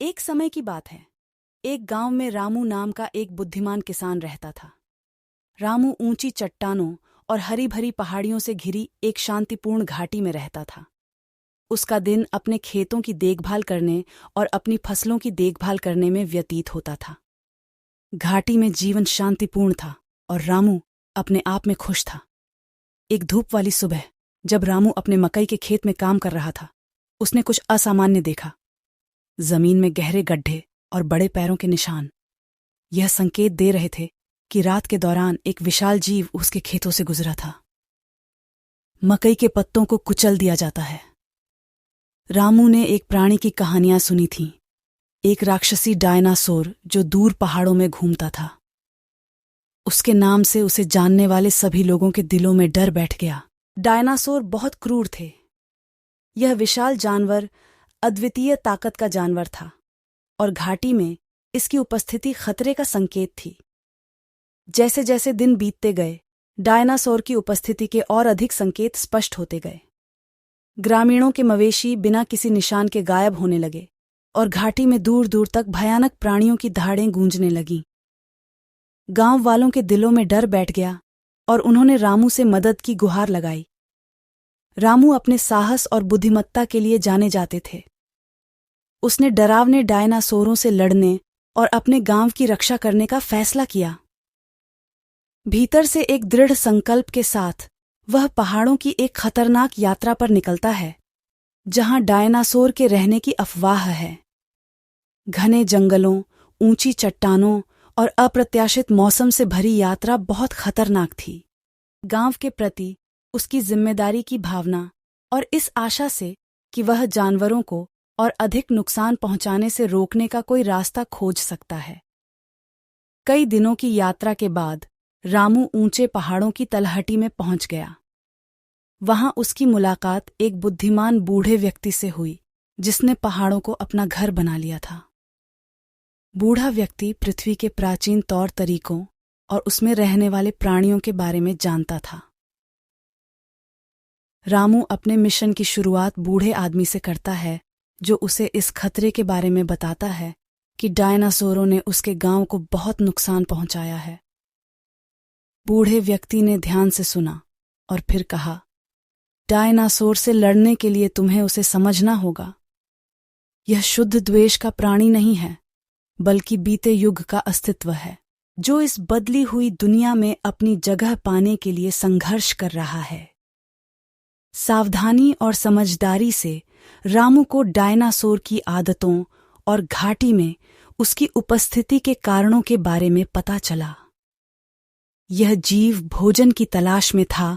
एक समय की बात है। एक गांव में रामू नाम का एक बुद्धिमान किसान रहता था। रामू ऊंची चट्टानों और हरी भरी पहाड़ियों से घिरी एक शांतिपूर्ण घाटी में रहता था। उसका दिन अपने खेतों की देखभाल करने और अपनी फसलों की देखभाल करने में व्यतीत होता था। घाटी में जीवन शांतिपूर्ण था और रामू अपने आप में खुश था। एक धूप वाली सुबह, जब रामू अपने मकई के खेत में काम कर रहा था, उसने कुछ असामान्य देखा। जमीन में गहरे गड्ढे और बड़े पैरों के निशान। यह संकेत दे रहे थे कि रात के दौरान एक विशाल जीव उसके खेतों से गुजरा था। मकई के पत्तों को कुचल दिया जाता है। रामू ने एक प्राणी की कहानियां सुनी थीं, एक राक्षसी डायनासोर जो दूर पहाड़ों में घूमता था। उसके नाम से उसे जानने वाले सभी लोगों के दिलों में डर बैठ गया। डायनासोर बहुत क्रूर थे। यह विशाल जानवर अद्वितीय ताकत का जानवर था और घाटी में इसकी उपस्थिति खतरे का संकेत थी। जैसे जैसे दिन बीतते गए, डायनासोर की उपस्थिति के और अधिक संकेत स्पष्ट होते गए। ग्रामीणों के मवेशी बिना किसी निशान के गायब होने लगे और घाटी में दूर दूर तक भयानक प्राणियों की दहाड़ें गूंजने लगीं। गांव वालों के दिलों में डर बैठ गया और उन्होंने रामू से मदद की गुहार लगाई। रामू अपने साहस और बुद्धिमत्ता के लिए जाने जाते थे। उसने डरावने डायनासोरों से लड़ने और अपने गांव की रक्षा करने का फैसला किया। भीतर से एक दृढ़ संकल्प के साथ वह पहाड़ों की एक खतरनाक यात्रा पर निकलता है, जहां डायनासोर के रहने की अफवाह है। घने जंगलों, ऊंची चट्टानों और अप्रत्याशित मौसम से भरी यात्रा बहुत खतरनाक थी। गांव के प्रति उसकी जिम्मेदारी की भावना और इस आशा से कि वह जानवरों को और अधिक नुकसान पहुंचाने से रोकने का कोई रास्ता खोज सकता है। कई दिनों की यात्रा के बाद रामू ऊंचे पहाड़ों की तलहटी में पहुंच गया। वहां उसकी मुलाकात एक बुद्धिमान बूढ़े व्यक्ति से हुई, जिसने पहाड़ों को अपना घर बना लिया था। बूढ़ा व्यक्ति पृथ्वी के प्राचीन तौर तरीकों और उसमें रहने वाले प्राणियों के बारे में जानता था। रामू अपने मिशन की शुरुआत बूढ़े आदमी से करता है, जो उसे इस खतरे के बारे में बताता है कि डायनासोरों ने उसके गांव को बहुत नुकसान पहुंचाया है। बूढ़े व्यक्ति ने ध्यान से सुना और फिर कहा, डायनासोर से लड़ने के लिए तुम्हें उसे समझना होगा। यह शुद्ध द्वेष का प्राणी नहीं है, बल्कि बीते युग का अस्तित्व है, जो इस बदली हुई दुनिया में अपनी जगह पाने के लिए संघर्ष कर रहा है। सावधानी और समझदारी से रामू को डायनासोर की आदतों और घाटी में उसकी उपस्थिति के कारणों के बारे में पता चला। यह जीव भोजन की तलाश में था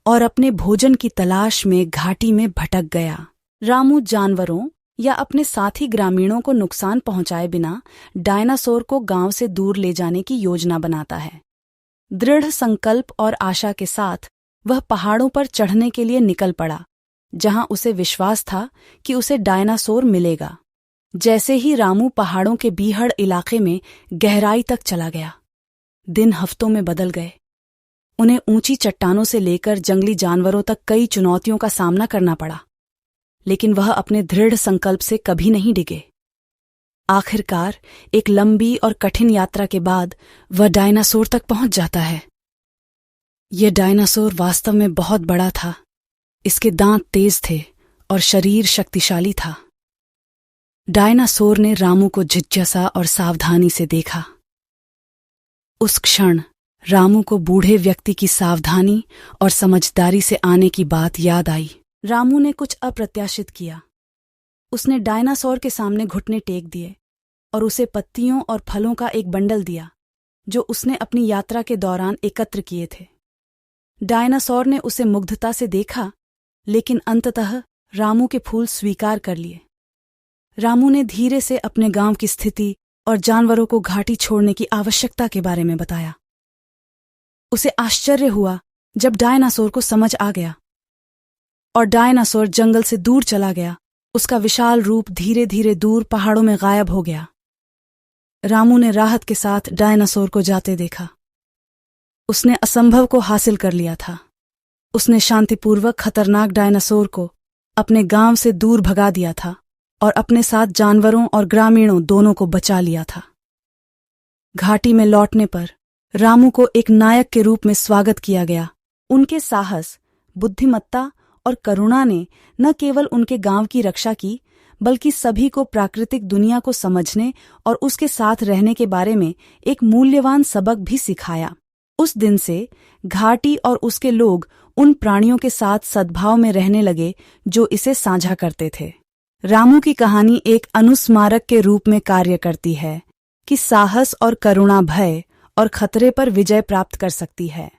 और अपने भोजन की तलाश में घाटी में भटक गया। रामू जानवरों या अपने साथी ग्रामीणों को नुकसान पहुंचाए बिना डायनासोर को गांव से दूर ले जाने की योजना बनाता है। दृढ़ संकल्प और आशा के साथ वह पहाड़ों पर चढ़ने के लिए निकल पड़ा, जहां उसे विश्वास था कि उसे डायनासोर मिलेगा। जैसे ही रामू पहाड़ों के बीहड़ इलाके में गहराई तक चला गया, दिन हफ्तों में बदल गए। उन्हें ऊंची चट्टानों से लेकर जंगली जानवरों तक कई चुनौतियों का सामना करना पड़ा, लेकिन वह अपने दृढ़ संकल्प से कभी नहीं डिगे। आखिरकार एक लंबी और कठिन यात्रा के बाद वह डायनासोर तक पहुंच जाता है। यह डायनासोर वास्तव में बहुत बड़ा था। इसके दांत तेज थे और शरीर शक्तिशाली था। डायनासोर ने रामू को जिज्ञासा और सावधानी से देखा। उस क्षण रामू को बूढ़े व्यक्ति की सावधानी और समझदारी से आने की बात याद आई। रामू ने कुछ अप्रत्याशित किया। उसने डायनासोर के सामने घुटने टेक दिए और उसे पत्तियों और फलों का एक बंडल दिया, जो उसने अपनी यात्रा के दौरान एकत्र किए थे। डायनासोर ने उसे मुग्धता से देखा, लेकिन अंततः रामू के फूल स्वीकार कर लिए। रामू ने धीरे से अपने गांव की स्थिति और जानवरों को घाटी छोड़ने की आवश्यकता के बारे में बताया। उसे आश्चर्य हुआ जब डायनासोर को समझ आ गया और डायनासोर जंगल से दूर चला गया। उसका विशाल रूप धीरे धीरे दूर पहाड़ों में गायब हो गया। रामू ने राहत के साथ डायनासोर को जाते देखा। उसने असंभव को हासिल कर लिया था। उसने शांतिपूर्वक खतरनाक डायनासोर को अपने गांव से दूर भगा दिया था और अपने साथ जानवरों और ग्रामीणों दोनों को बचा लिया था। घाटी में लौटने पर रामू को एक नायक के रूप में स्वागत किया गया। उनके साहस, बुद्धिमत्ता और करुणा ने न केवल उनके गांव की रक्षा की, बल्कि सभी को प्राकृतिक दुनिया को समझने और उसके साथ रहने के बारे में एक मूल्यवान सबक भी सिखाया। उस दिन से घाटी और उसके लोग उन प्राणियों के साथ सद्भाव में रहने लगे जो इसे साझा करते थे। रामू की कहानी एक अनुस्मारक के रूप में कार्य करती है कि साहस और करुणा भय और खतरे पर विजय प्राप्त कर सकती है।